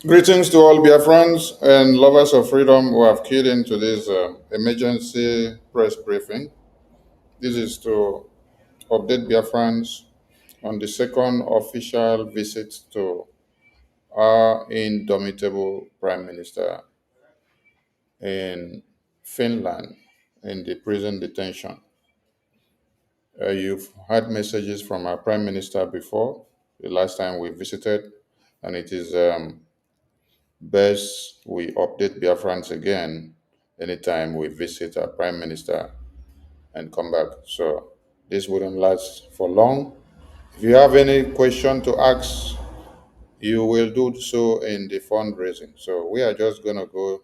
Greetings to all Biafrans and lovers of freedom who have keyed into this emergency press briefing. This is to update Biafrans on the second official visit to our indomitable Prime Minister in Finland in the prison detention. You've had messages from our Prime Minister before, the last time we visited, and it is best we update Biafrans again anytime we visit our Prime Minister and come back. So this wouldn't last for long. If you have any question to ask, you will do so in the fundraising. So we are just going to go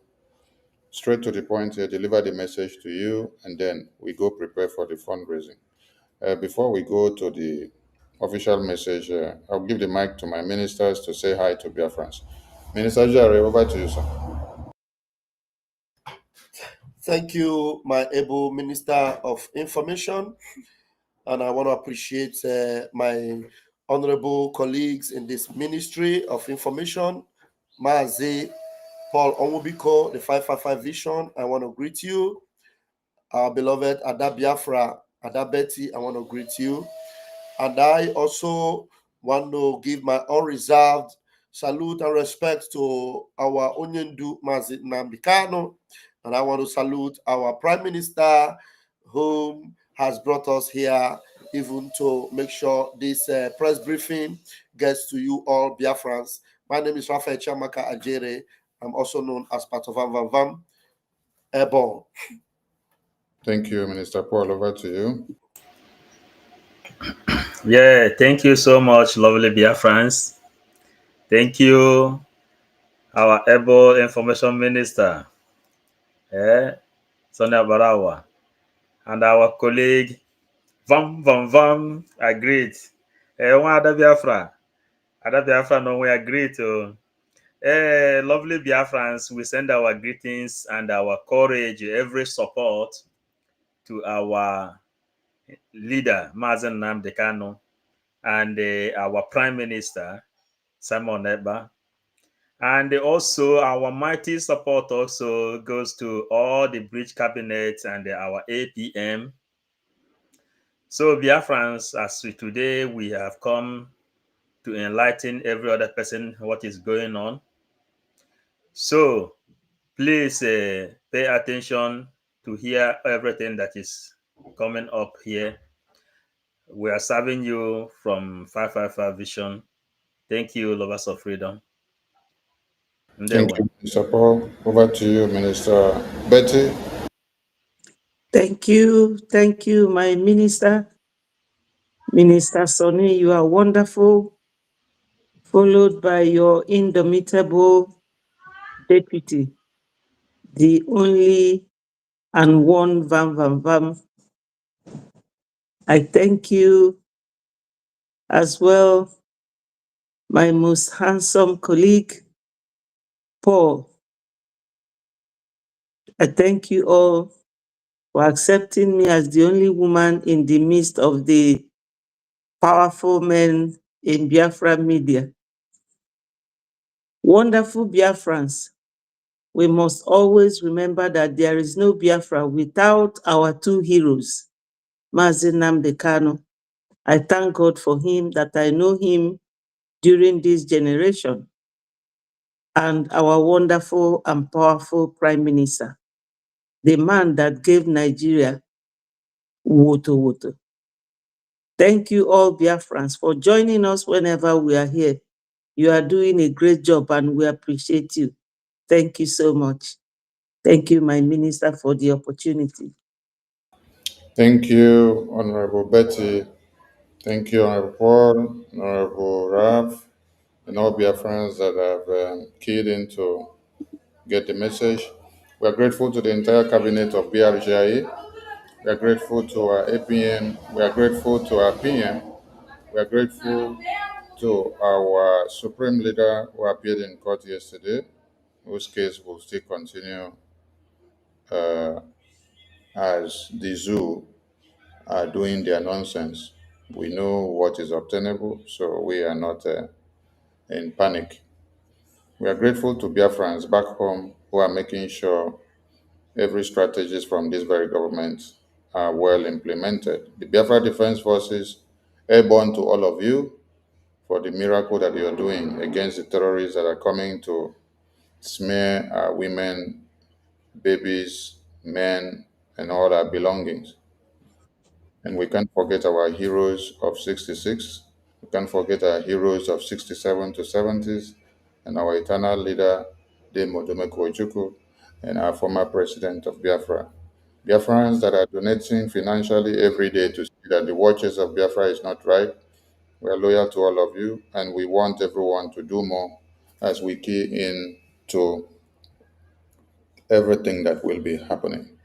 straight to the point here, deliver the message to you, and then we go prepare for the fundraising. Before we go to the official message, I'll give the mic to my ministers to say hi to Biafrans. Minister Jare, over to you, sir. Thank you, my able Minister of Information. And I want to appreciate my honorable colleagues in this Ministry of Information, Mazi Paul Onwubiko, the 555 Vision. I want to greet you. Our beloved Ada Biafra, Ada Betty, I want to greet you. And I also want to give my unreserved salute and respect to our Onyendu Mazi Nambikano. And I want to salute our Prime Minister, whom has brought us here even to make sure this press briefing gets to you all Biafrans. My name is Rafael Chamaka Ajere. I'm also known as part of Vam Vam Vam Airborne. Thank you, Minister Paul. Over to you. Yeah, thank you so much, lovely Biafrans. Thank you, our able information minister, Sonia Barawa, and our colleague, Vam Vam Vam, agreed. One Ada Biafra, no, we agreed to. Lovely Biafrans, we send our greetings and our courage, every support to our leader, Mazen Namdekano, and our Prime Minister, Simon Ekpa. And also our mighty support also goes to all the bridge cabinets and our APM. So Biafrans, as today we have come to enlighten every other person what is going on. So please pay attention to hear everything that is coming up here. We are serving you from 555 Vision. Thank you, lovers of freedom. Thank you, Mr. Paul. Over to you, Minister Betty. Thank you. Thank you, my minister. Minister Sonny, you are wonderful, followed by your indomitable deputy, the only and one Vam Vam Vam. I thank you as well, my most handsome colleague, Paul. I thank you all for accepting me as the only woman in the midst of the powerful men in Biafra media. Wonderful Biafrans, we must always remember that there is no Biafra without our two heroes, Mazi Nnamdi Kanu. I thank God for him, that I know him during this generation, and our wonderful and powerful Prime Minister, the man that gave Nigeria woto woto. Thank you all Biafrans for joining us whenever we are here. You are doing a great job and we appreciate you. Thank you so much. Thank you, my minister, for the opportunity. Thank you, Honorable Betty. Thank you, Honorable Paul, Honorable Ralph, and all Biafrans that have keyed in to get the message. We are grateful to the entire cabinet of BRGIA. We are grateful to our APM. We are grateful to our PM. We are grateful to our Supreme Leader who appeared in court yesterday, whose case will still continue uh, as the zoo are doing their nonsense. We know what is obtainable, so we are not in panic. We are grateful to Biafrans back home who are making sure every strategies from this very government are well implemented. The Biafra Defense Forces, airborne to all of you for the miracle that you are doing against the terrorists that are coming to smear our women, babies, men, and all our belongings. And we can't forget our heroes of 66. We can't forget our heroes of 67 to 70s and our eternal leader, Demo Domeko Ojukwu, and our former president of Biafra. Biafrans that are donating financially every day to see that the watches of Biafra is not right. We are loyal to all of you, and we want everyone to do more as we key in to everything that will be happening.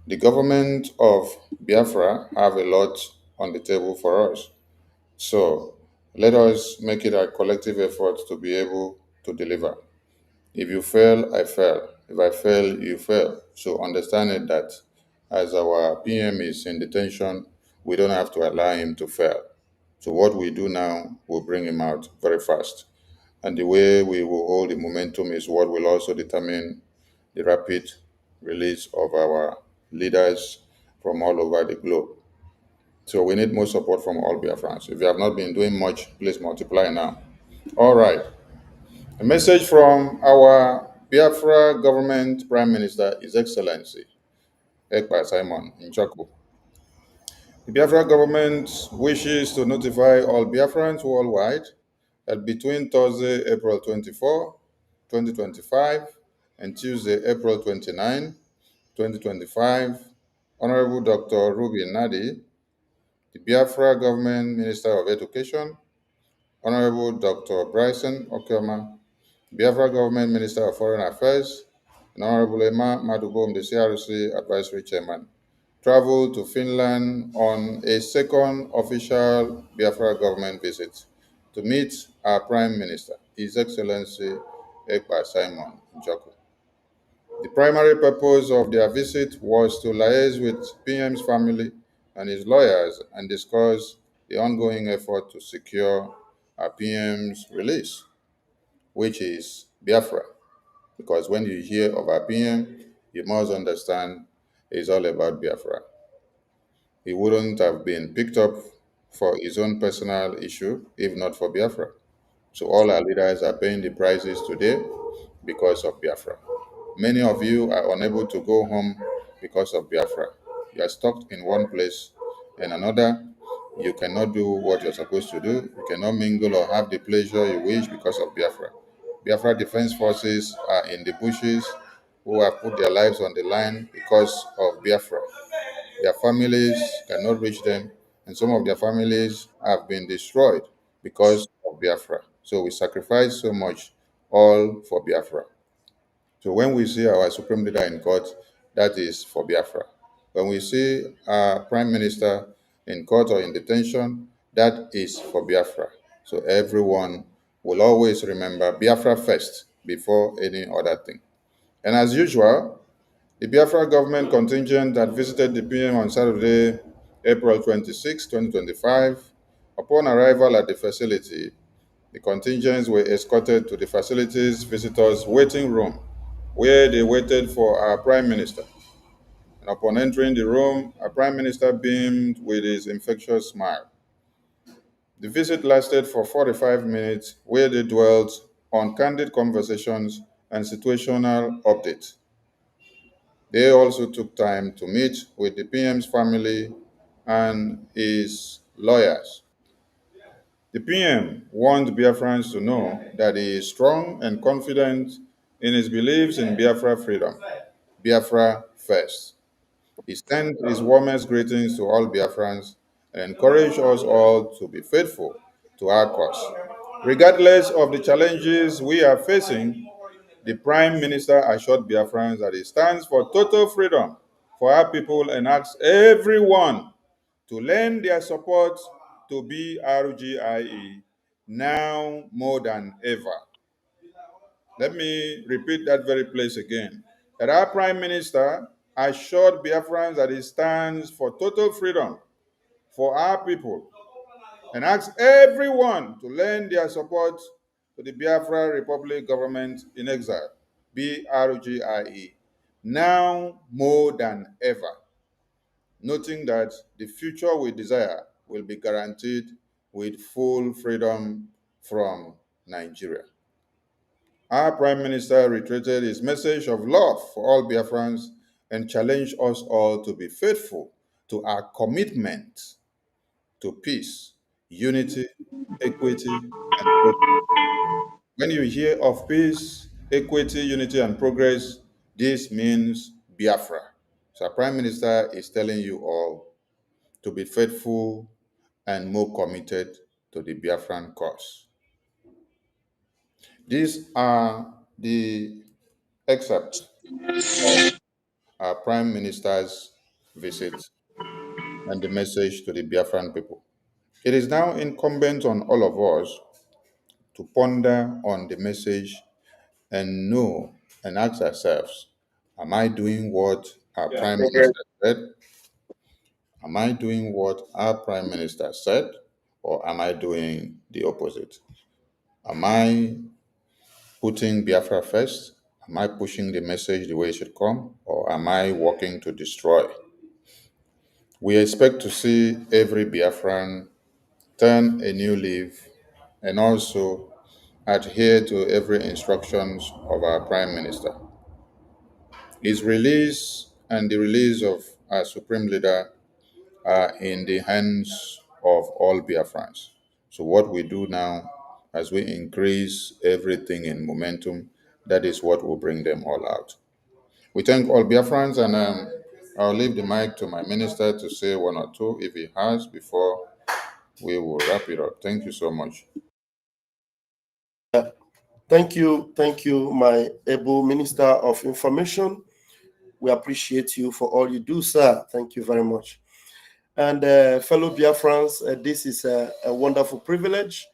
The government of Biafra have a lot on the table for us. So let us make it a collective effort to be able to deliver. If you fail, I fail. If I fail, you fail. So understand it that as our PM is in detention, we don't have to allow him to fail. So what we do now will bring him out very fast. And the way we will hold the momentum is what will also determine the rapid release of our leaders from all over the globe. So we need more support from all Biafrans. If you have not been doing much, please multiply now. All right. A message from our Biafra government Prime Minister, His Excellency Ekpa Simon Nchaku. The Biafra government wishes to notify all Biafrans worldwide that between Thursday, April 24, 2025, and Tuesday, April 29, 2025, Honorable Dr. Ruby Nadi, the Biafra Government Minister of Education, Honorable Dr. Bryson Okioma, Biafra Government Minister of Foreign Affairs, and Honorable Emma Madubom, the CRC Advisory Chairman, traveled to Finland on a second official Biafra government visit to meet our Prime Minister, His Excellency Ekpa Simon Njoku. The primary purpose of their visit was to liaise with PM's family and his lawyers and discuss the ongoing effort to secure our PM's release, which is Biafra. Because when you hear of our PM, you must understand it's all about Biafra. He wouldn't have been picked up for his own personal issue if not for Biafra. So all our leaders are paying the prices today because of Biafra. Many of you are unable to go home because of Biafra. You are stuck in one place and another. You cannot do what you're supposed to do. You cannot mingle or have the pleasure you wish because of Biafra. Biafra Defense Forces are in the bushes who have put their lives on the line because of Biafra. Their families cannot reach them, and some of their families have been destroyed because of Biafra. So we sacrifice so much, all for Biafra. So when we see our supreme leader in court, that is for Biafra. When we see our prime minister in court or in detention, that is for Biafra. So everyone will always remember Biafra first before any other thing. And as usual, the Biafra government contingent that visited the PM on Saturday, April 26, 2025, upon arrival at the facility, the contingents were escorted to the facility's visitors' waiting room, where they waited for our Prime Minister. And upon entering the room, our Prime Minister beamed with his infectious smile. The visit lasted for 45 minutes, where they dwelt on candid conversations and situational updates. They also took time to meet with the PM's family and his lawyers. The PM wanted Biafrans to know that he is strong and confident in his beliefs in Biafra freedom. Biafra first. He sent his warmest greetings to all Biafrans and encouraged us all to be faithful to our cause. Regardless of the challenges we are facing, the Prime Minister assured Biafrans that he stands for total freedom for our people and asks everyone to lend their support to BRGIE now more than ever. Let me repeat that very place again. That our Prime Minister assured Biafrans that he stands for total freedom for our people and asks everyone to lend their support to the Biafra Republic government in exile, BRGIE, now more than ever, noting that the future we desire will be guaranteed with full freedom from Nigeria. Our Prime Minister reiterated his message of love for all Biafrans and challenged us all to be faithful to our commitment to peace, unity, equity, and progress. When you hear of peace, equity, unity, and progress, this means Biafra. So, our Prime Minister is telling you all to be faithful and more committed to the Biafran cause. These are the excerpts of our Prime Minister's visit and the message to the Biafran people. It is now incumbent on all of us to ponder on the message and know and ask ourselves, am I doing what our Prime Minister said? Am I doing what our Prime Minister said? Or am I doing the opposite? Am I putting Biafra first? Am I pushing the message the way it should come? Or am I working to destroy? We expect to see every Biafran turn a new leaf and also adhere to every instructions of our Prime Minister. His release and the release of our Supreme Leader are in the hands of all Biafrans. So what we do now, as we increase everything in momentum, that is what will bring them all out. We thank all Biafrans, and I'll leave the mic to my minister to say one or two if he has before we will wrap it up. Thank you so much. Thank you, my able Minister of Information. We appreciate you for all you do, sir. Thank you very much. And fellow Biafrans, this is a wonderful privilege,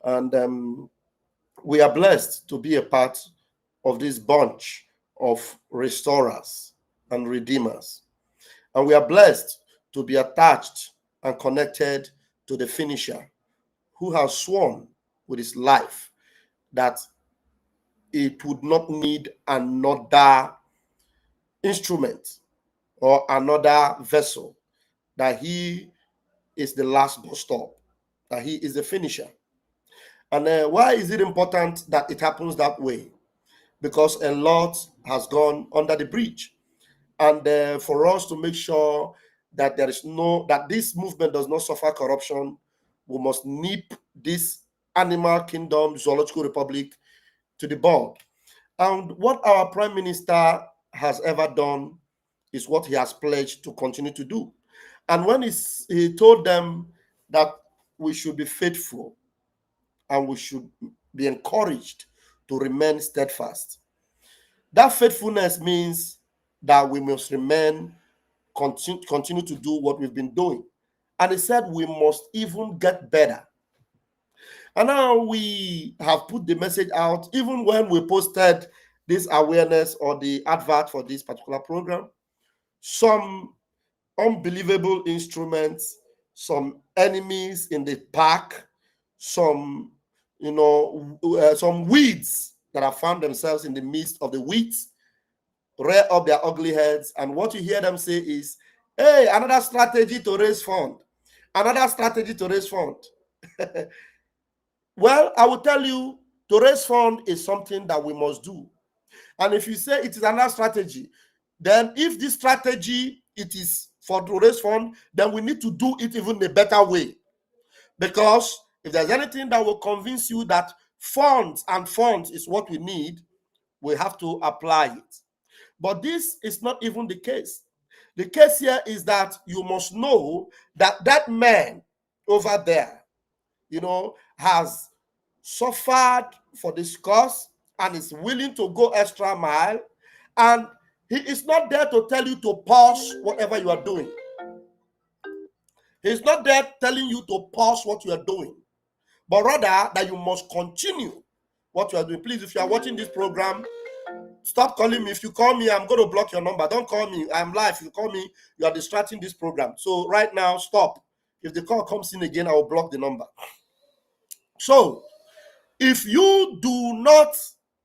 and we are blessed to be a part of this bunch of restorers and redeemers. And we are blessed to be attached and connected to the finisher who has sworn with his life that it would not need another instrument or another vessel, that he is the last bus stop, that he is the finisher. And why is it important that it happens that way? Because a lot has gone under the bridge. And for us to make sure that that this movement does not suffer corruption, we must nip this animal kingdom zoological republic to the bud. And what our Prime Minister has ever done is what he has pledged to continue to do. And when he told them that we should be faithful and we should be encouraged to remain steadfast, that faithfulness means that we must continue to do what we've been doing. And he said we must even get better. And now we have put the message out, even when we posted this awareness or the advert for this particular program, some unbelievable instruments, some enemies in the park, some some weeds that have found themselves in the midst of the weeds rear up their ugly heads, and what you hear them say is, hey, another strategy to raise fund, another strategy to raise fund. Well, I will tell you, to raise fund is something that we must do. And if you say it is another strategy, then if this strategy it is for to raise fund, then we need to do it even in a better way. Because if there's anything that will convince you that funds is what we need, we have to apply it. But this is not even the case. The case here is that you must know that that man over there, has suffered for this cause and is willing to go extra mile. And he is not there to tell you to pause whatever you are doing. He's not there telling you to pause what you are doing, but rather that you must continue what you are doing. Please, if you are watching this program, stop calling me. If you call me, I'm going to block your number. Don't call me. I'm live. If you call me, you are distracting this program. So right now, stop. If the call comes in again, I will block the number. So if you do not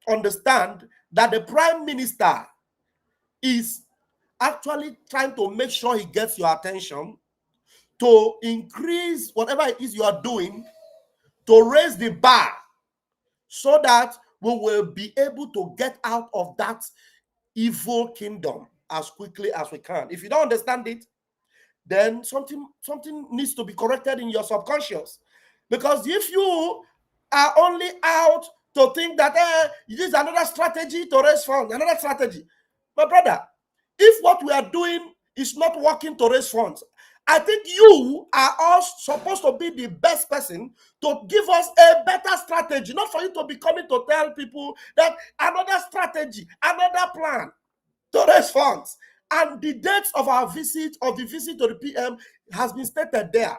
understand that the prime minister is actually trying to make sure he gets your attention, to increase whatever it is you are doing, to raise the bar, so that we will be able to get out of that evil kingdom as quickly as we can. If you don't understand it, then something needs to be corrected in your subconscious. Because if you are only out to think that this is another strategy to raise funds, another strategy, my brother, if what we are doing is not working to raise funds, I think you are all supposed to be the best person to give us a better strategy, not for you to be coming to tell people that another strategy, another plan to raise funds. And the dates of our visit, of the visit to the PM, has been stated there.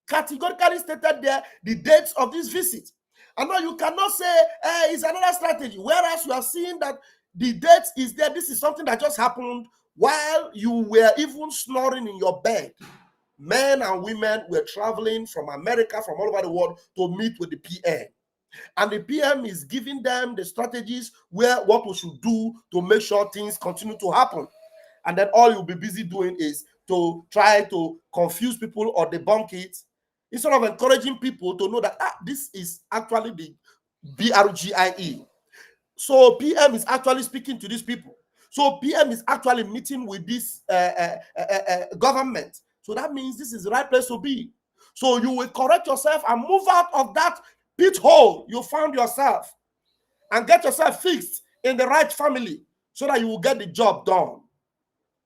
Categorically stated there, the dates of this visit. And now you cannot say it's another strategy, whereas you are seeing that the date is there. This is something that just happened while you were even snoring in your bed. Men and women were traveling from America, from all over the world, to meet with the PM. And the PM is giving them the strategies what we should do to make sure things continue to happen. And then all you'll be busy doing is to try to confuse people or debunk it, instead of encouraging people to know that this is actually the BRGIE. So PM is actually speaking to these people. So PM is actually meeting with this government. So that means this is the right place to be. So you will correct yourself and move out of that pit hole you found yourself, and get yourself fixed in the right family, so that you will get the job done.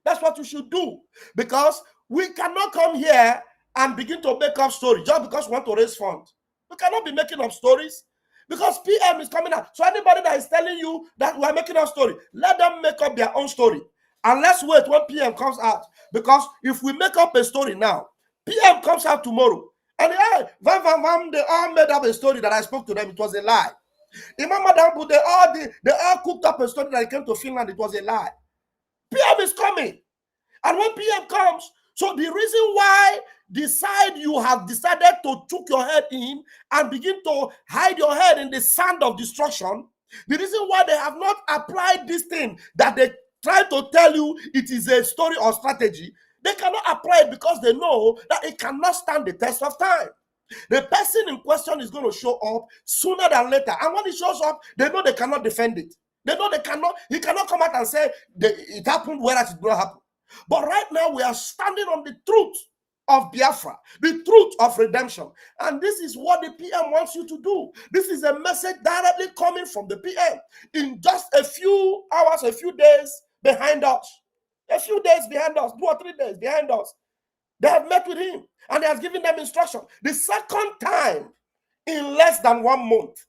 That's what you should do. Because we cannot come here and begin to make up stories just because we want to raise funds. We cannot be making up stories, because PM is coming out. So anybody that is telling you that we are making up story, let them make up their own story. And let's wait when PM comes out. Because if we make up a story now, PM comes out tomorrow, and they all made up a story that I spoke to them. It was a lie. Imam Madambu, they all cooked up a story that I came to Finland. It was a lie. PM is coming. And when PM comes, so the reason why the side you have decided to chuck your head in and begin to hide your head in the sand of destruction, the reason why they have not applied this thing that they try to tell you it is a story or strategy, they cannot apply it because they know that it cannot stand the test of time. The person in question is going to show up sooner than later. And when he shows up, they know they cannot defend it. They know he cannot come out and say it happened, whereas it did not happen. But right now, we are standing on the truth of Biafra, the truth of redemption. And this is what the PM wants you to do. This is a message directly coming from the PM in just a few hours, a few days behind us. A few days behind us, 2 or 3 days behind us. They have met with him and he has given them instruction. The second time in less than 1 month.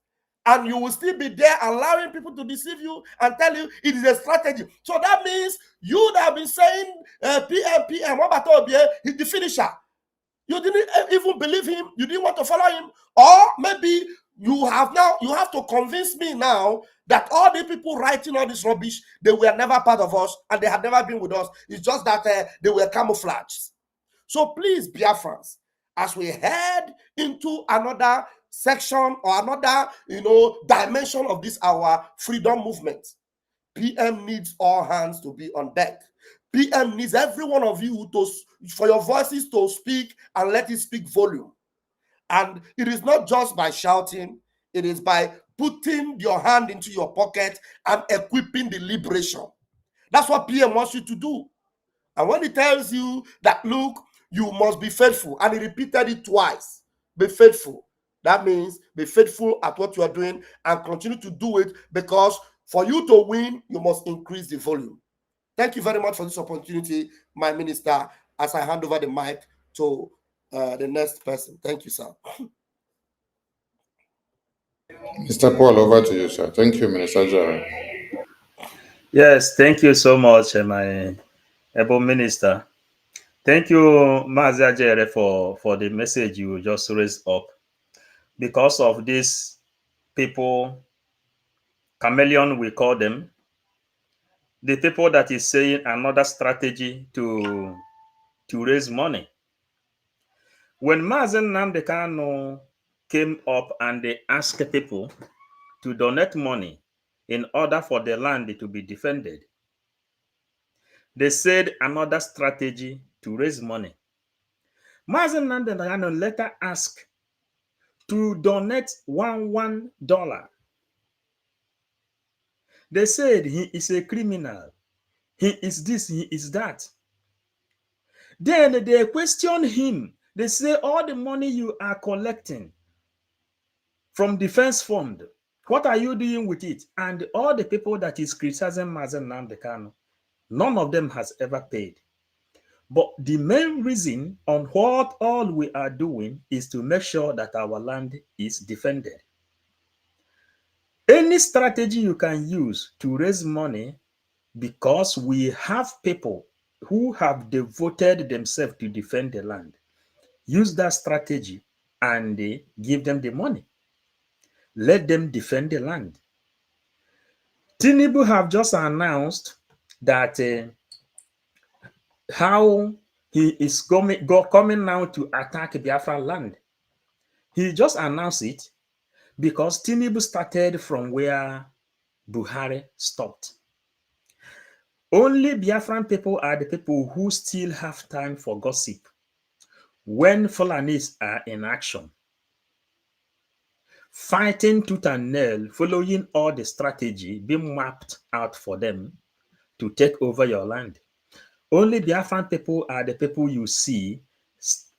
And you will still be there allowing people to deceive you and tell you it is a strategy. So that means you that have been saying PM, what about Obie? He's the finisher. You didn't even believe him. You didn't want to follow him. Or maybe you have to convince me now that all the people writing all this rubbish, they were never part of us and they had never been with us. It's just that they were camouflaged. So please, Biafrans, as we head into another section or another dimension of this our freedom movement, PM needs all hands to be on deck. PM needs every one of you for your voices to speak and let it speak volume. And it is not just by shouting, it is by putting your hand into your pocket and equipping the liberation. That's what PM wants you to do. And when he tells you that, look, you must be faithful, and he repeated it twice, be faithful. That means be faithful at what you are doing and continue to do it, because for you to win, you must increase the volume. Thank you very much for this opportunity, my minister, as I hand over the mic to the next person. Thank you, sir. Mr. Paul, over to you, sir. Thank you, Minister Jara. Yes, thank you so much, my able minister. Thank you, Mazi Ajere, for the message you just raised up. Because of these people, chameleon we call them, the people that is saying another strategy to raise money. When Mazi Nnamdi Kanu came up and they asked people to donate money in order for the land to be defended. They said another strategy to raise money. Mazen Nandekano later asked to donate $1. They said he is a criminal. He is this, he is that. Then they question him. They say all the money you are collecting from defense fund, what are you doing with it? And all the people that is criticizing Mazen Nandekano, none of them has ever paid. But the main reason on what all we are doing is to make sure that our land is defended. Any strategy you can use to raise money, because we have people who have devoted themselves to defend the land, use that strategy and give them the money. Let them defend the land. Tinubu have just announced that how he is coming now to attack Biafra land. He just announced it because Tinubu started from where Buhari stopped. Only Biafran people are the people who still have time for gossip when Fulanis are in action, fighting tooth and nail, following all the strategy being mapped out for them to take over your land. Only Biafran people are the people you see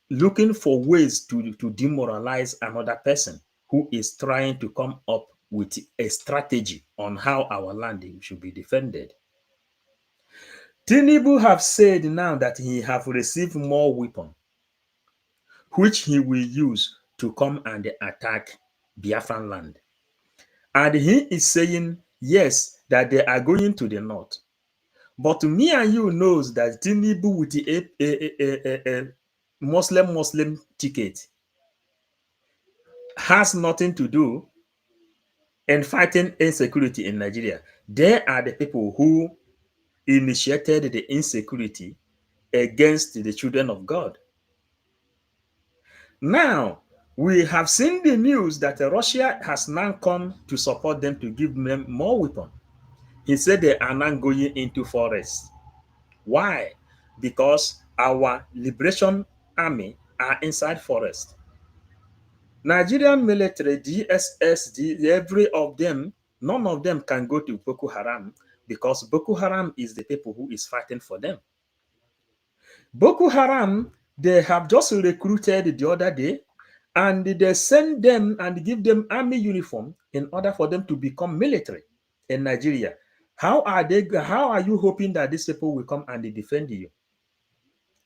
looking for ways to demoralize another person who is trying to come up with a strategy on how our land should be defended. Tinubu have said now that he have received more weapons, which he will use to come and attack Biafran land. And he is saying, yes, that they are going to the north. But me and you knows that Tinubu with a Muslim ticket has nothing to do in fighting insecurity in Nigeria. They are the people who initiated the insecurity against the children of God. Now, we have seen the news that Russia has now come to support them to give them more weapons. He said they are now going into forests. Why? Because our liberation army are inside forest. Nigerian military, DSS, every of them, none of them can go to Boko Haram because Boko Haram is the people who is fighting for them. Boko Haram, they have just recruited the other day and they send them and give them army uniform in order for them to become military in Nigeria. How are you hoping that these people will come and defend you?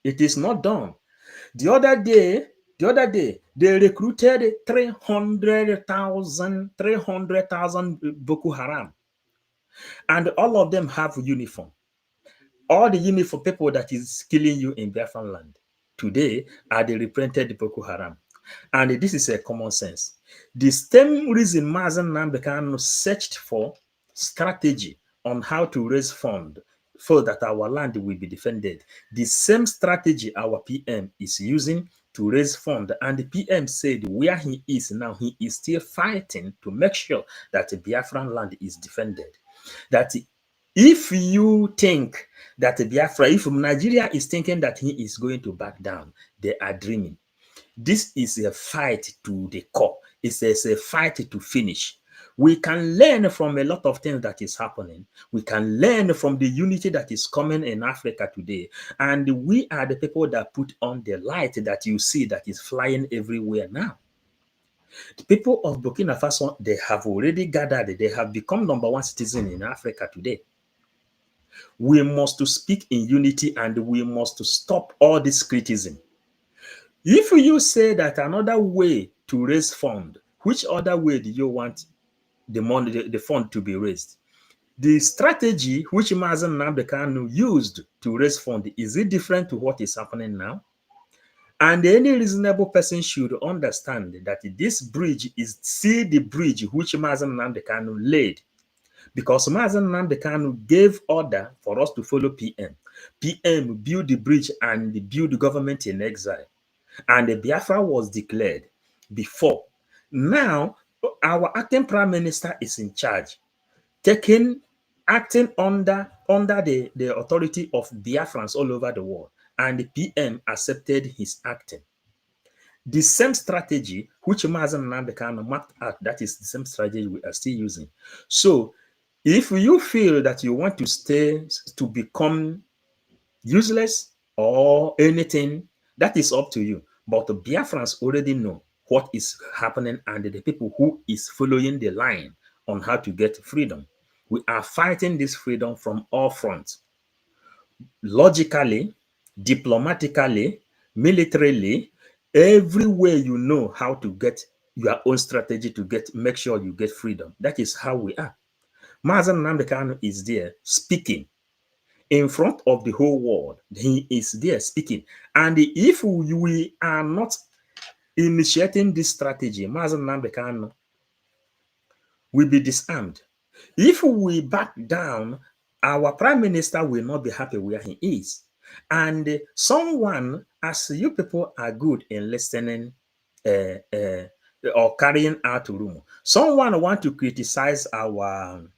It is not done. The other day, they recruited 300,000 Boko Haram. And all of them have uniform. All the uniform people that is killing you in Biafran land today are the reprinted Boko Haram. And this is a common sense. The same reason Mazen Nambekano searched for strategy on how to raise funds so that our land will be defended. The same strategy our PM is using to raise funds. And the PM said where he is now, he is still fighting to make sure that the Biafran land is defended. That if you think that Biafra, if Nigeria is thinking that he is going to back down, they are dreaming. This is a fight to the core. It's a fight to finish. We can learn from a lot of things that is happening. We can learn from the unity that is coming in Africa today. And we are the people that put on the light that you see that is flying everywhere now. The people of Burkina Faso, they have already gathered. They have become number one citizen in Africa today. We must speak in unity and we must stop all this criticism. If you say that another way to raise fund, which other way do you want the money, the fund to be raised? The strategy which Mazen Nambekano used to raise fund, is it different to what is happening now? And any reasonable person should understand that this bridge is see the bridge which Mazen Nambekano laid. Because Mazen Nambekano gave order for us to follow PM. PM built the bridge and built the government in exile. And the Biafra was declared before Now, our acting prime minister is in charge, acting under the authority of Biafrans all over the world, and the PM accepted his acting. The same strategy which Mazen Nnamdi Kanu mapped out, that is the same strategy we are still using. So, if you feel that you want to stay to become useless or anything, that is up to you. But the Biafrans already know what is happening, and the people who is following the line on how to get freedom. We are fighting this freedom from all fronts. Logically, diplomatically, militarily, everywhere you know how to get your own strategy to make sure you get freedom. That is how we are. Mazen Nnamdi Kanu is there speaking in front of the whole world. He is there speaking. And if we are not initiating this strategy, Mazen Nnamdi Kanu will be disarmed. If we back down, our prime minister will not be happy where he is. And someone, as you people are good in listening or carrying out rumor, someone want to criticize our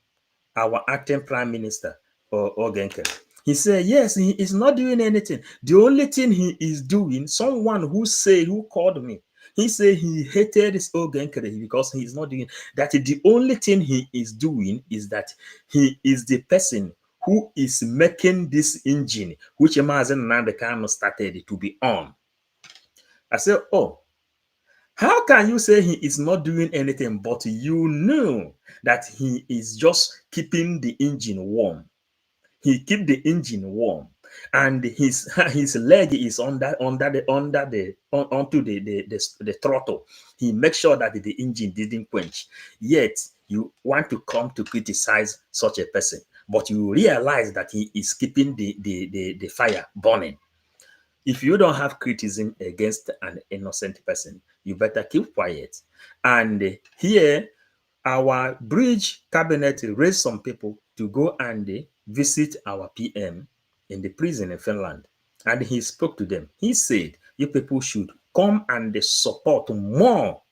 acting prime minister or Ogenke. He said, yes, he is not doing anything. The only thing he is doing, someone who called me, he said he hated this Ogenke because he is not doing that. The only thing he is doing is that he is the person who is making this engine, which Mazen Nnamdi Kanu started to be on. I said, oh, how can you say he is not doing anything, but you know that he is just keeping the engine warm? He keep the engine warm, and his leg is onto the throttle. He makes sure that the engine didn't quench. Yet you want to come to criticize such a person, but you realize that he is keeping the fire burning. If you don't have criticism against an innocent person, you better keep quiet. And here, our Brgie cabinet raised some people to go and visit our PM in the prison in Finland. And he spoke to them. He said, you people should come and support more.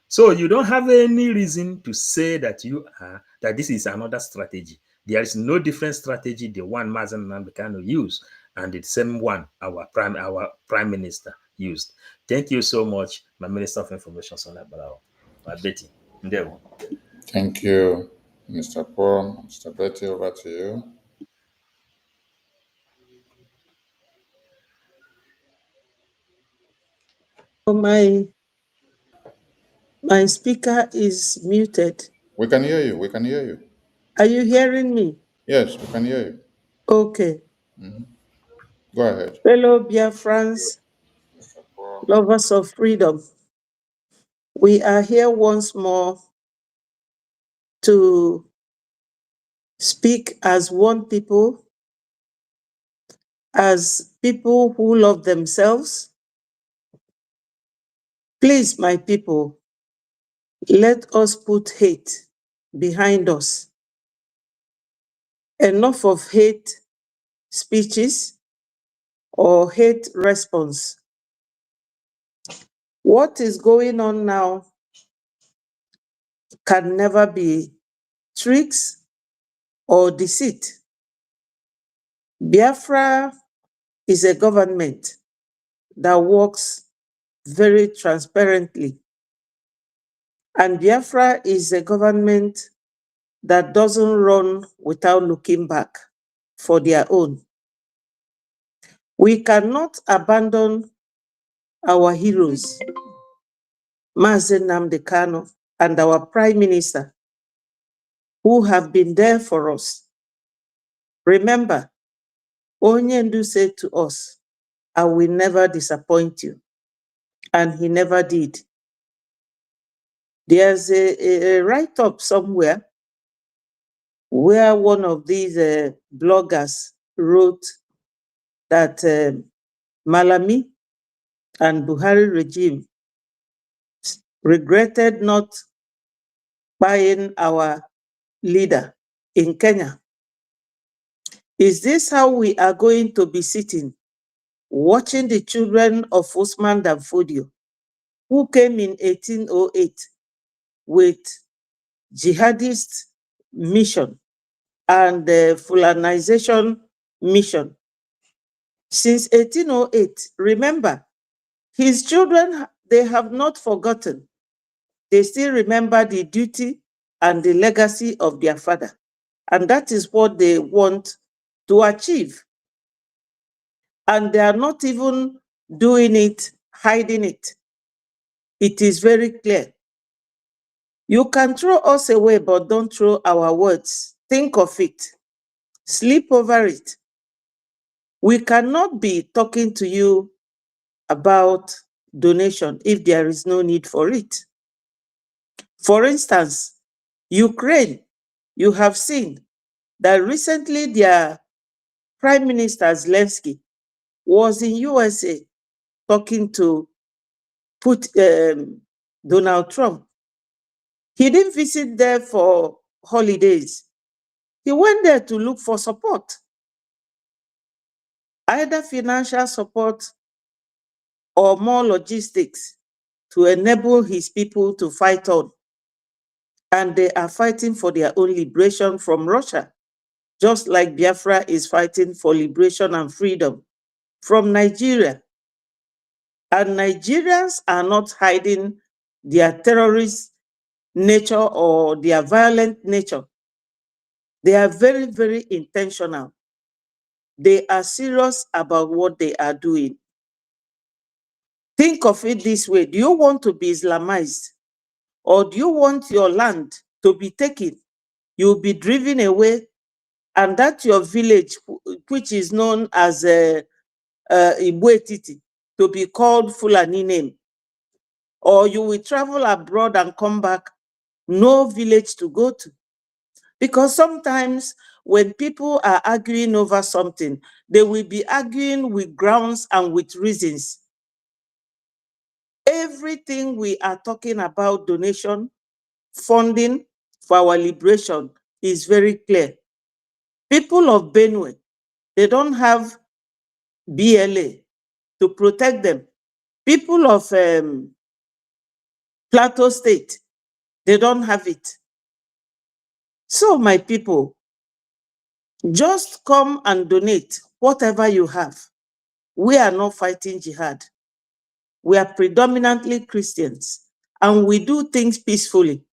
So you don't have any reason to say that that this is another strategy. There is no different strategy the one Mazen Nnamdi Kanu used and the same one our prime minister used. Thank you so much, my Minister of Information, Sonia Barao. My Betty. Ndewo. Thank you, Mr. Paul. Mr. Betty, over to you. My speaker is muted. We can hear you. We can hear you. Are you hearing me? Yes, we can hear you. Okay. Go ahead. Fellow Biafrans, lovers of freedom, we are here once more to speak as one people, as people who love themselves. Please, my people, let us put hate behind us. Enough of hate speeches or hate response. What is going on now can never be tricks or deceit. Biafra is a government that works very transparently. And Biafra is a government that doesn't run without looking back for their own. We cannot abandon our heroes, Mazen Nnamdi Kanu and our Prime Minister, who have been there for us. Remember, Onyendu said to us, I will never disappoint you. And he never did. There's a write-up somewhere where one of these bloggers wrote that Malami and Buhari regime regretted not buying our leader in Kenya. Is this how we are going to be sitting, watching the children of Usman Danfodio who came in 1808 with jihadist mission and the Fulanization mission. Since 1808, remember, his children, they have not forgotten. They still remember the duty and the legacy of their father. And that is what they want to achieve. And they are not even doing it, hiding it. It is very clear. You can throw us away, but don't throw our words. Think of it. Sleep over it. We cannot be talking to you about donation if there is no need for it. For instance, Ukraine, you have seen that recently their Prime Minister Zelensky was in USA talking to Donald Trump. He didn't visit there for holidays. He went there to look for support, either financial support or more logistics to enable his people to fight on. And they are fighting for their own liberation from Russia, just like Biafra is fighting for liberation and freedom from Nigeria. And Nigerians are not hiding their terrorist nature or their violent nature. They are very, very intentional. They are serious about what they are doing. Think of it this way. Do you want to be Islamized? Or do you want your land to be taken? You'll be driven away, and that your village, which is known as Ibuetiti, to be called Fulani name. Or you will travel abroad and come back, no village to go to. Because sometimes when people are arguing over something, they will be arguing with grounds and with reasons. Everything we are talking about, donation, funding for our liberation, is very clear. People of Benue, they don't have BLA to protect them. People of Plateau State, they don't have it. So my people, just come and donate whatever you have. We are not fighting jihad. We are predominantly Christians, and we do things peacefully.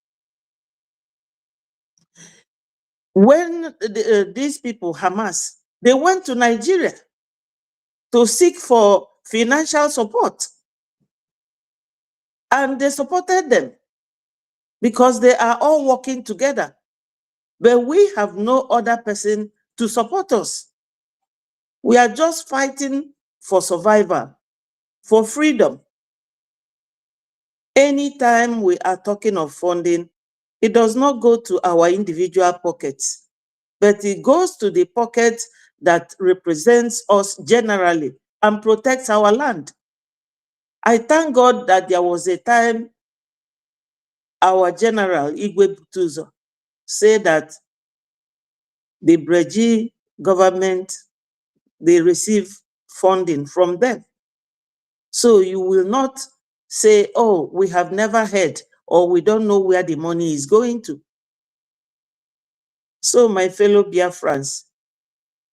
When these people, Hamas, they went to Nigeria to seek for financial support, and they supported them because they are all working together. But we have no other person to support us. We are just fighting for survival, for freedom. Anytime we are talking of funding, it does not go to our individual pockets, but it goes to the pocket that represents us generally and protects our land. I thank God that there was a time our general, Igwe Butuzo, said that the Brgie government, they receive funding from them. So you will not say, oh, we have never heard, or we don't know where the money is going to. So my fellow Biafrans,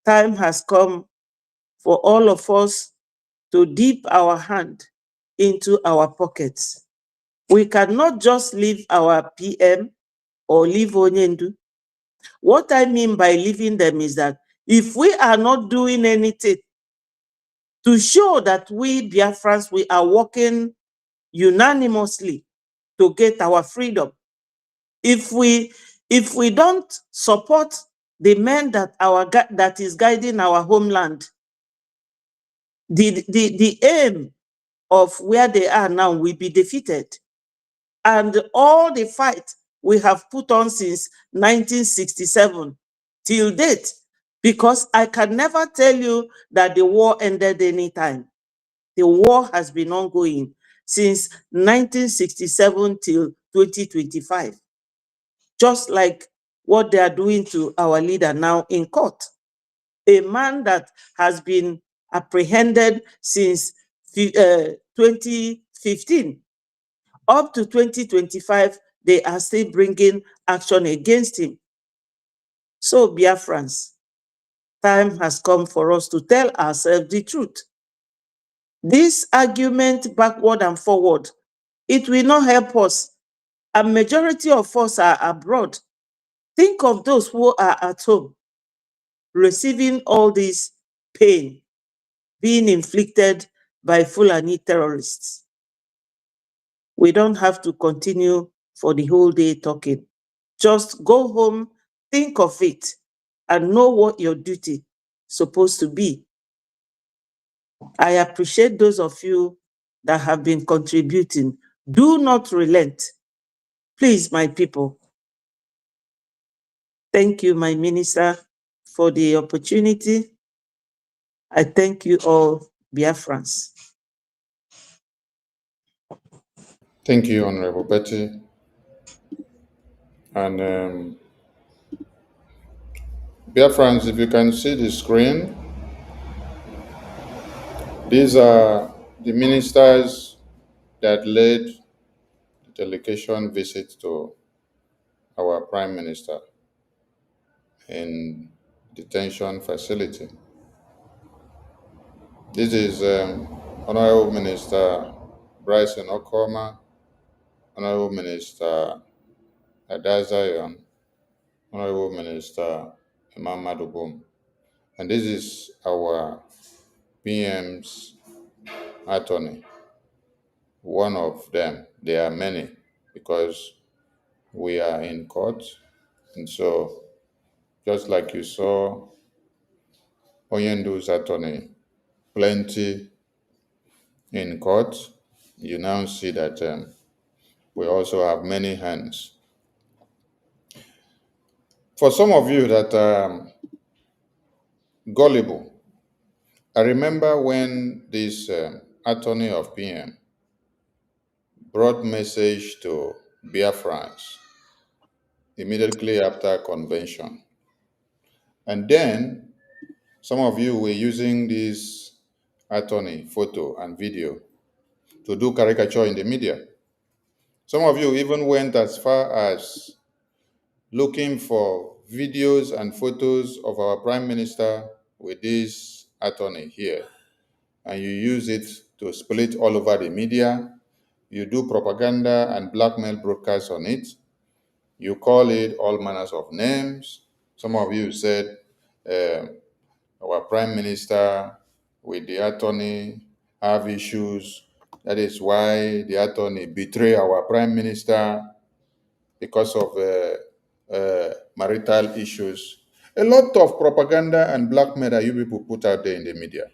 time has come for all of us to dip our hand into our pockets. We cannot just leave our PM or leave Onyendu. What I mean by leaving them is that if we are not doing anything to show that we Biafrans, we are working unanimously to get our freedom, if we don't support the men that is guiding our homeland, the aim of where they are now will be defeated. And all the fight we have put on since 1967 till date, because I can never tell you that the war ended anytime. The war has been ongoing since 1967 till 2025. Just like what they are doing to our leader now in court. A man that has been apprehended since 2015 Up to 2025, they are still bringing action against him. So, Biafrans, time has come for us to tell ourselves the truth. This argument backward and forward, it will not help us. A majority of us are abroad. Think of those who are at home receiving all this pain being inflicted by Fulani terrorists. We don't have to continue for the whole day talking. Just go home, think of it, and know what your duty is supposed to be. I appreciate those of you that have been contributing. Do not relent. Please, my people. Thank you, my minister, for the opportunity. I thank you all, Biafrans. Thank you, Honorable Betty. And dear friends, if you can see the screen, these are the ministers that led the delegation visit to our Prime Minister in detention facility. This is Honorable Minister Bryson Okoma, Honorable Minister Adazayon, Honorable Minister Imam Madubum. And this is our PM's attorney, one of them. There are many because we are in court. And so, just like you saw Oyendu's attorney, plenty in court, you now see that we also have many hands. For some of you that are gullible, I remember when this attorney of PM brought message to Biafrans immediately after convention. And then some of you were using this attorney photo and video to do caricature in the media. Some of you even went as far as looking for videos and photos of our prime minister with this attorney here. And you use it to split all over the media. You do propaganda and blackmail broadcasts on it. You call it all manners of names. Some of you said our prime minister with the attorney have issues. That is why the attorney betray our prime minister because of marital issues. A lot of propaganda and blackmail that you people put out there in the media.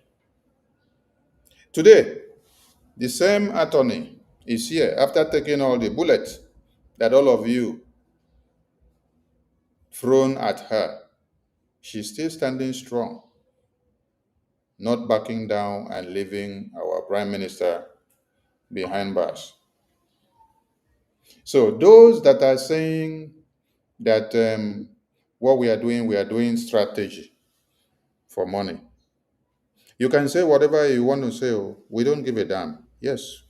Today, the same attorney is here after taking all the bullets that all of you thrown at her. She's still standing strong, not backing down and leaving our prime minister behind bars. So those that are saying that what we are doing strategy for money. You can say whatever you want to say. Oh, we don't give a damn. Yes,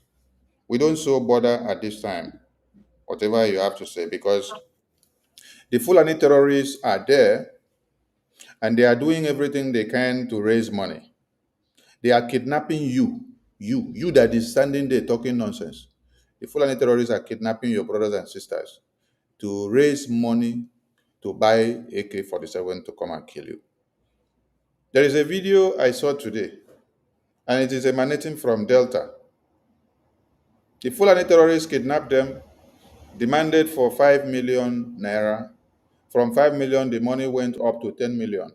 we don't so bother at this time. Whatever you have to say, because the Fulani terrorists are there and they are doing everything they can to raise money. They are kidnapping you that is standing there talking nonsense. The Fulani terrorists are kidnapping your brothers and sisters to raise money to buy AK-47 to come and kill you. There is a video I saw today, and it is emanating from Delta. The Fulani terrorists kidnapped them, demanded for 5 million naira. From 5 million, the money went up to 10 million.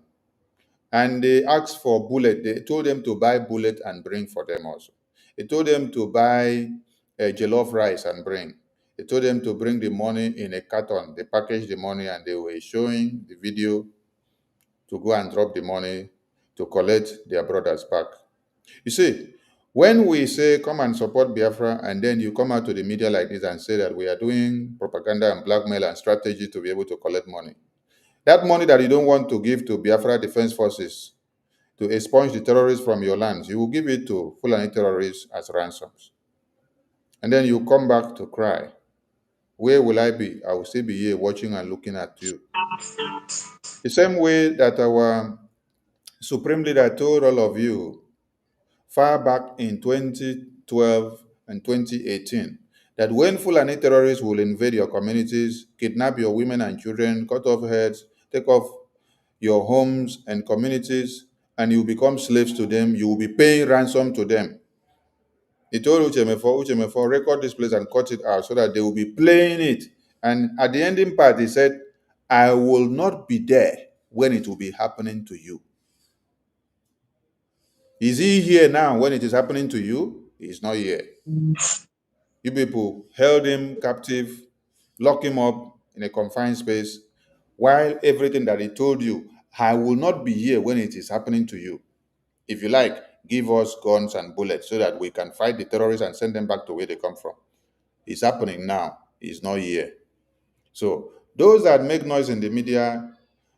And they asked for bullet. They told them to buy bullet and bring for them also. They told them to buy jollof rice and bring. They told them to bring the money in a carton. They packaged the money and they were showing the video to go and drop the money to collect their brothers back. You see, when we say come and support Biafra and then you come out to the media like this and say that we are doing propaganda and blackmail and strategy to be able to collect money, that money that you don't want to give to Biafra Defense Forces to expunge the terrorists from your lands, you will give it to Fulani terrorists as ransoms. and then you come back to cry. Where will I be? I will still be here watching and looking at you. The same way that our Supreme Leader told all of you far back in 2012 and 2018 that when Fulani terrorists will invade your communities, kidnap your women and children, cut off heads, take off your homes and communities, and you become slaves to them, you will be paying ransom to them. He told Uchemefo, record this place and cut it out so that they will be playing it. And at the ending part, he said, I will not be there when it will be happening to you. Is he here now when it is happening to you? He is not here. You people held him captive, locked him up in a confined space, while everything that he told you, I will not be here when it is happening to you. If you like, give us guns and bullets so that we can fight the terrorists and send them back to where they come from. It's happening now. It's not here. So those that make noise in the media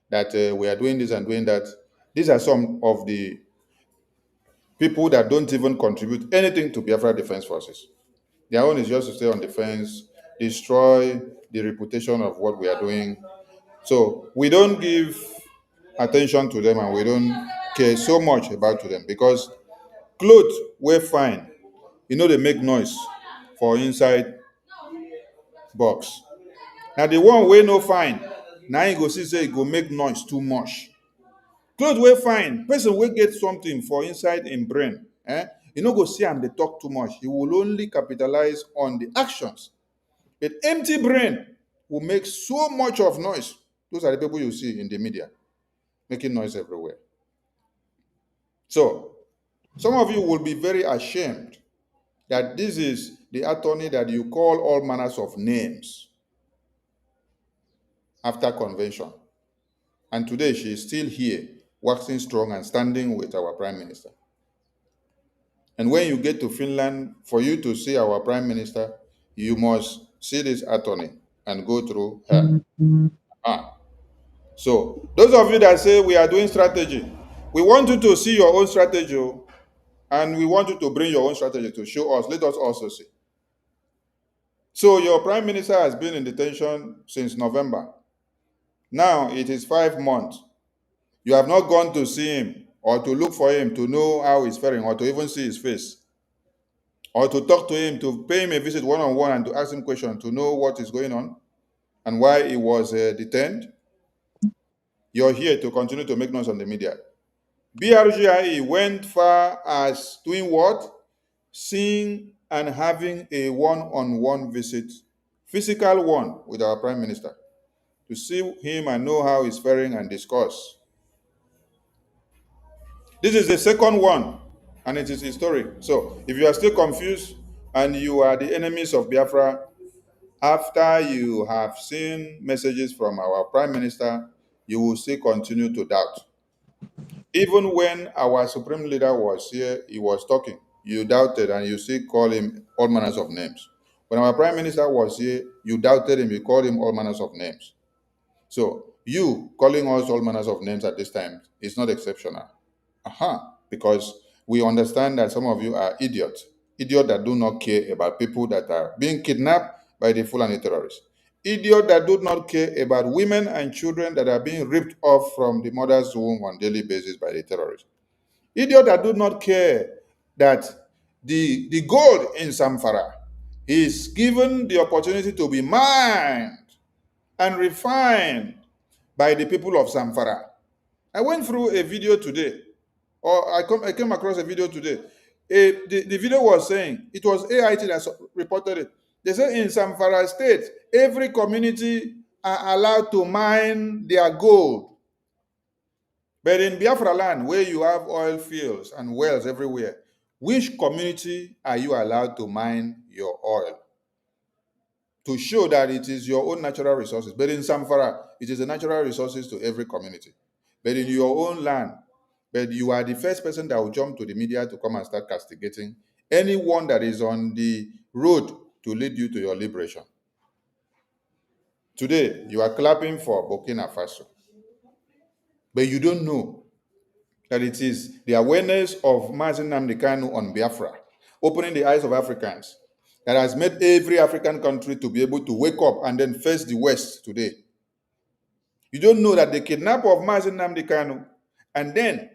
that we are doing this and doing that, these are some of the people that don't even contribute anything to Biafra Defense Forces. Their own is just to stay on the fence, destroy the reputation of what we are doing. So we don't give attention to them and we don't care so much about them because clothes we're fine. They make noise for inside box. Now the one wey no fine, now you go see say e go make noise too much. Clothes wey fine, person wey get something for inside im brain, you no go see am dey talk too much. He will only capitalize on the actions. But empty brain will make so much of noise. Those are the people you see in the media, making noise everywhere. So, some of you will be very ashamed that this is the attorney that you call all manners of names after convention. And today she is still here, waxing strong and standing with our Prime Minister. And when you get to Finland, for you to see our Prime Minister, you must see this attorney and go through her. So, those of you that say we are doing strategy, we want you to see your own strategy, and we want you to bring your own strategy to show us. Let us also see. So, your Prime Minister has been in detention since November. Now it is 5 months. You have not gone to see him or to look for him to know how he's faring or to even see his face or to talk to him, to pay him a visit one-on-one and to ask him questions to know what is going on and why he was detained. You're here to continue to make noise on the media. BRGIE went far as doing what? Seeing and having a one-on-one visit, physical one, with our Prime Minister, to see him and know how he's faring and discuss. This is the second one, and it is historic. So if you are still confused and you are the enemies of Biafra, after you have seen messages from our Prime Minister, you will still continue to doubt. Even when our Supreme Leader was here, he was talking, you doubted and you still call him all manners of names. When our Prime Minister was here, you doubted him, you called him all manners of names. So you calling us all manners of names at this time is not exceptional. Because we understand that some of you are idiots that do not care about people that are being kidnapped by the Fulani terrorists, idiots that do not care about women and children that are being ripped off from the mother's womb on a daily basis by the terrorists, idiots that do not care that the gold in Samfara is given the opportunity to be mined and refined by the people of Samfara. I went through a video today, or I came across a video today. The video was saying, it was AIT that reported it. They said in Zamfara State, every community are allowed to mine their gold. But in Biafra land, where you have oil fields and wells everywhere, which community are you allowed to mine your oil? To show that it is your own natural resources. But in Zamfara, it is the natural resources to every community. But in your own land, but you are the first person that will jump to the media to come and start castigating anyone that is on the road to lead you to your liberation. Today, you are clapping for Burkina Faso, but you don't know that it is the awareness of Mazi Nnamdi Kanu on Biafra, opening the eyes of Africans, that has made every African country to be able to wake up and then face the West today. You don't know that the kidnap of Mazi Nnamdi Kanu and then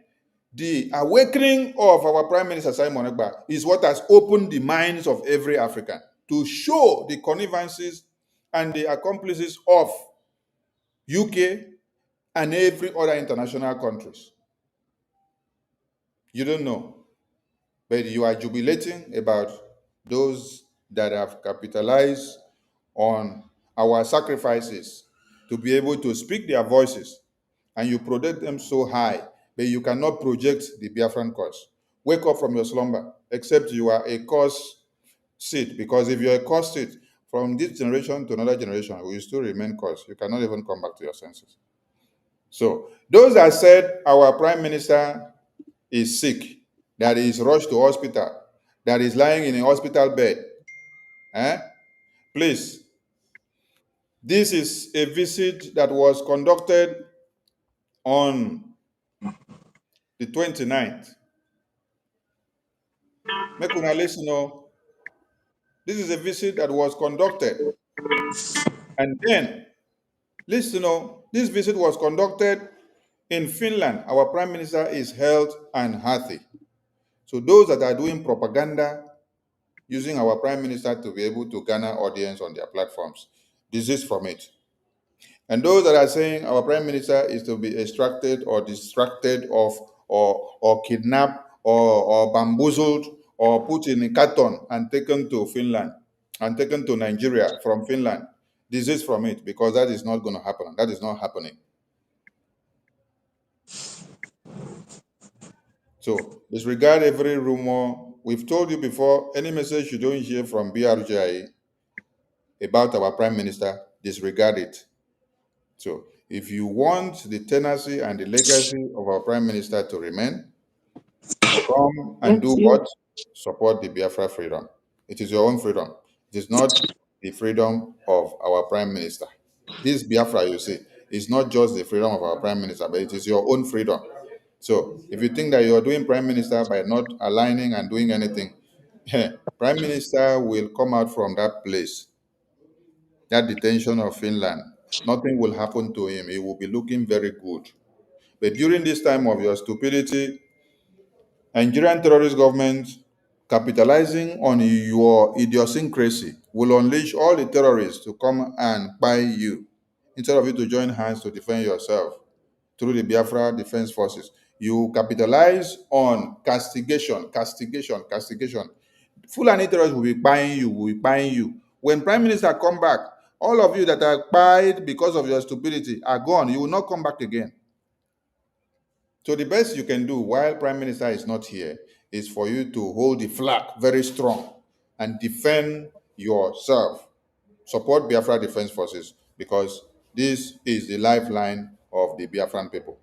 the awakening of our Prime Minister Simon Ekpa is what has opened the minds of every African to show the connivances and the accomplices of UK and every other international countries. You don't know, but you are jubilating about those that have capitalized on our sacrifices to be able to speak their voices, and you project them so high, but you cannot project the Biafran cause. Wake up from your slumber, except you are a cause seed, because if you're a cause seed, from this generation to another generation, you will still remain cause. You cannot even come back to your senses. So those that said our Prime Minister is sick, that is rushed to hospital, that is lying in a hospital bed, please, this is a visit that was conducted on the 29th. Make una listen, this is a visit that was conducted. And then, listen, this visit was conducted in Finland. Our Prime Minister is healthy and healthy. So those that are doing propaganda using our Prime Minister to be able to garner audience on their platforms, desist from it. And those that are saying our Prime Minister is to be extracted or distracted of or kidnapped or bamboozled or put in a carton and taken to Finland and taken to Nigeria from Finland, desist from it, because that is not going to happen. That is not happening. So disregard every rumor. We've told you before, any message you don't hear from Brgie about our Prime Minister, disregard it. So if you want the tenacity and the legacy of our Prime Minister to remain, come and do what? Support the Biafra freedom. It is your own freedom. It is not the freedom of our Prime Minister. This Biafra, you see, is not just the freedom of our Prime Minister, but it is your own freedom. So if you think that you are doing Prime Minister by not aligning and doing anything, Prime Minister will come out from that place, that detention of Finland. Nothing will happen to him. He will be looking very good. But during this time of your stupidity, Nigerian terrorist government, capitalizing on your idiosyncrasy, will unleash all the terrorists to come and buy you, instead of you to join hands to defend yourself through the Biafra Defense Forces. You capitalize on castigation. Fulani terrorists will be buying you. When Prime Minister come back, all of you that are buyed because of your stupidity are gone. You will not come back again. So the best you can do while Prime Minister is not here is for you to hold the flag very strong and defend yourself. Support Biafra Defense Forces, because this is the lifeline of the Biafran people.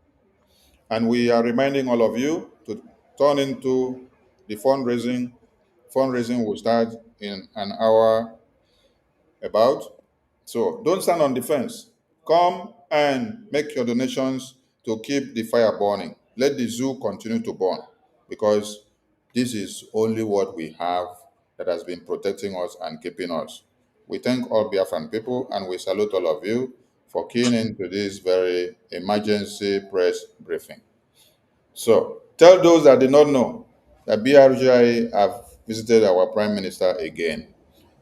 And we are reminding all of you to turn into the fundraising. Fundraising will start in an hour about. So don't stand on the fence. Come and make your donations to keep the fire burning. Let the zoo continue to burn, because this is only what we have that has been protecting us and keeping us. We thank all Biafran people, and we salute all of you for keying into this very emergency press briefing. So tell those that did not know that BRGI have visited our Prime Minister again.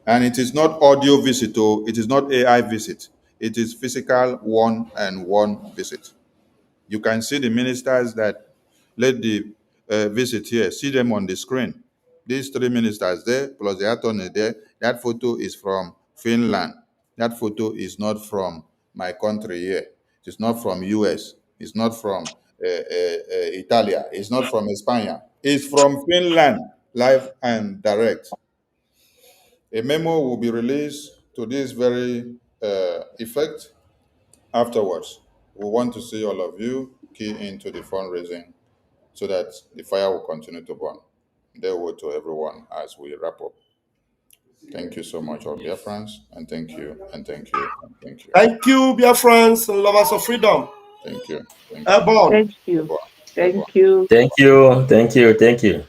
And it is not audio visit, it is not AI visit. It is physical one-on-one visit. You can see the ministers that led the visit here. See them on the screen. These three ministers there, plus the attorney there. That photo is from Finland. That photo is not from my country here. It's not from US. It's not from Italia. It's not from España. It's from Finland, live and direct. A memo will be released to this very effect afterwards. We want to see all of you key into the fundraising so that the fire will continue to burn. There will to everyone as we wrap up. Thank you so much, all dear friends, and thank you, and thank you, and thank you. Thank you, dear friends and lovers of freedom. Thank you. Thank you. Airborne. Thank you. Airborne. Thank you. Thank you.